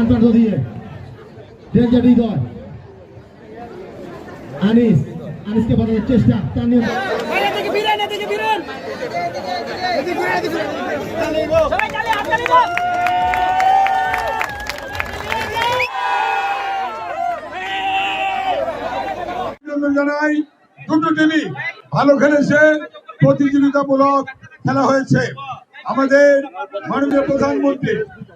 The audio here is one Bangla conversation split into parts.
cantar do dia. Dia hৃদয় আনিসকে বাঁধানোর চেষ্টা তার নিয়ে জানাই দুটো টিমই ভালো খেলেছে, প্রতিযোগিতামূলক খেলা হয়েছে। আমাদের মাননীয় প্রধানমন্ত্রী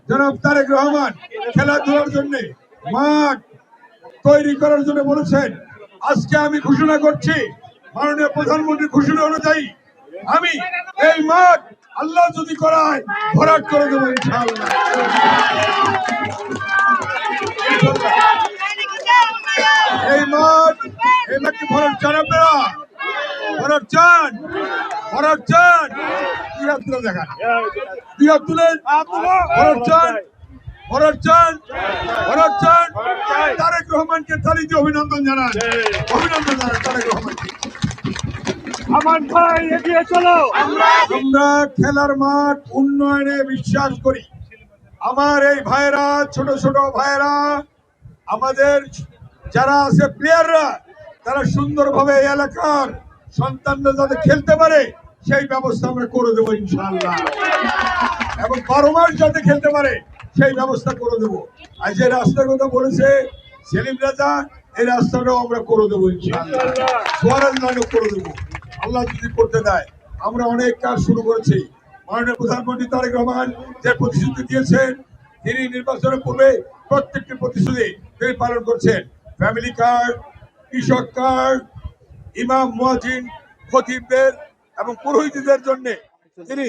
জনাব তারেক রহমান খেলাধুলার জন্য মাঠ তৈরি করার জন্য বলেছেন। আজকে আমি ঘোষণা করছি, মাননীয় প্রধানমন্ত্রীর ঘোষণা অনুযায়ী আমি এই মাঠ আল্লাহ যদি করায় ভরাট করে দেবো ইনশাআল্লাহ। এই মাঠকে ভরাট চান আপনারা? ভরাট চান? ভরাট চান? দুই হাত তুলে দেখান, দুই হাত তুলেন। ভরাট চান? ভরাট চান? ভরাট চান? তারেক রহমানকে তালি দিয়ে অভিনন্দন জানান, অভিনন্দন জানান তারেক রহমানকে। আমান ভাই এগিয়ে চলো। আমরা খেলার মাঠ উন্নয়নে বিশ্বাস করি। আমার এই ভাইরা, ছোট ছোট ভাইরা, আমাদের যারা আছে প্লেয়াররা, তারা সুন্দরভাবে এই এলাকার সন্তানরা যাতে খেলতে পারে সেই ব্যবস্থা আমরা করে দেবো ইনশাআল্লাহ, এবং 12 মাস যাতে খেলতে পারে সেই ব্যবস্থা করে দেবো। আর যে রাস্তার কথা বলেছে সেলিম রাজা, এই রাস্তাটাও আমরা করে দেবো ইনশাআল্লাহ, সোয়ারাজ লাইনও করে দেবো আল্লাহ যদি করতে দেয়। আমরা অনেক কাজ শুরু করেছি। মাননীয় প্রধানমন্ত্রী তারেক রহমান যে প্রতিশ্রুতি দিয়েছেন, তিনি নির্বাচনের পূর্বে প্রত্যেকটি প্রতিশ্রুতি তিনি পালন করছেন। ফ্যামিলি কার্ড, কৃষক কার্ড, ইমাম, মুয়াজ্জিন, খতিবদের এবং পুরোহিতদের জন্য তিনি